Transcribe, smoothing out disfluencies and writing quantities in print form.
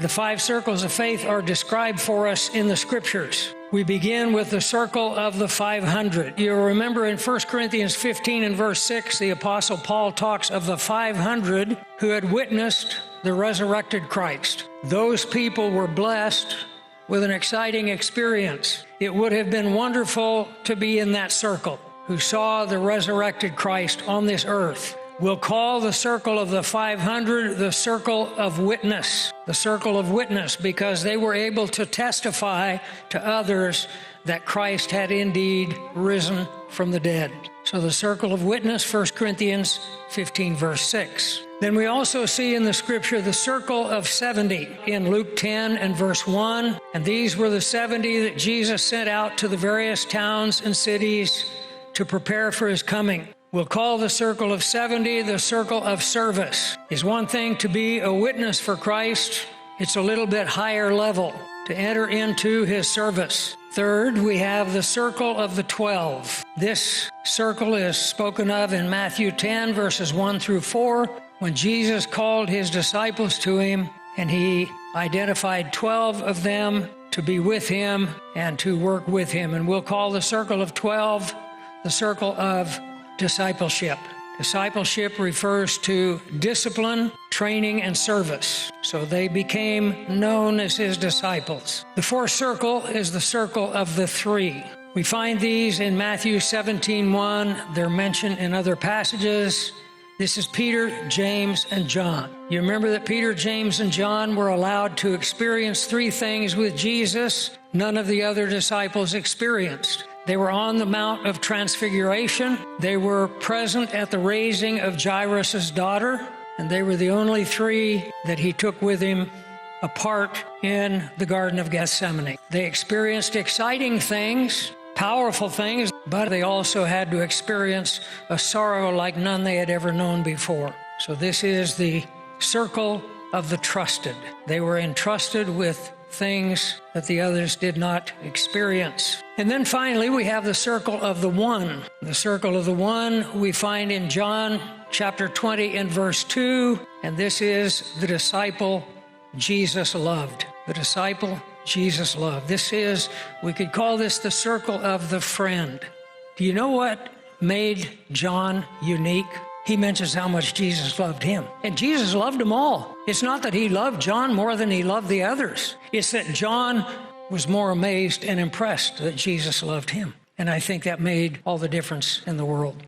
The 5 circles of faith are described for us in the Scriptures. We begin with the circle of the 500. You'll remember in 1 Corinthians 15 and verse 6, the Apostle Paul talks of the 500 who had witnessed the resurrected Christ. Those people were blessed with an exciting experience. It would have been wonderful to be in that circle who saw the resurrected Christ on this earth. We'll call the circle of the 500 the circle of witness. The circle of witness because they were able to testify to others that Christ had indeed risen from the dead. So the circle of witness, 1 Corinthians 15 verse 6. Then we also see in the Scripture the circle of 70 in Luke 10 and verse 1. And these were the 70 that Jesus sent out to the various towns and cities to prepare for his coming. We'll call the circle of 70 the circle of service. It's one thing to be a witness for Christ. It's a little bit higher level to enter into his service. Third, we have the circle of the 12. This circle is spoken of in Matthew 10, verses 1 through 4, when Jesus called his disciples to him, and he identified 12 of them to be with him and to work with him. And we'll call the circle of 12 the circle of discipleship. Discipleship refers to discipline, training, and service. So they became known as his disciples. The 4th circle is the circle of the 3. We find these in Matthew 17:1. They're mentioned in other passages. This is Peter, James, and John. You remember that Peter, James, and John were allowed to experience 3 things with Jesus none of the other disciples experienced. They were on the Mount of Transfiguration. They were present at the raising of Jairus' daughter, and they were the only 3 that he took with him apart in the Garden of Gethsemane. They experienced exciting things, powerful things, but they also had to experience a sorrow like none they had ever known before. So this is the circle of the trusted. They were entrusted with things that the others did not experience. And then finally, we have the circle of the one. The circle of the one we find in John chapter 20 and verse 2, and this is the disciple Jesus loved. The disciple Jesus loved. This is, we could call this the circle of the friend. Do you know what made John unique? He mentions how much Jesus loved him. And Jesus loved them all. It's not that he loved John more than he loved the others. It's that John was more amazed and impressed that Jesus loved him. And I think that made all the difference in the world.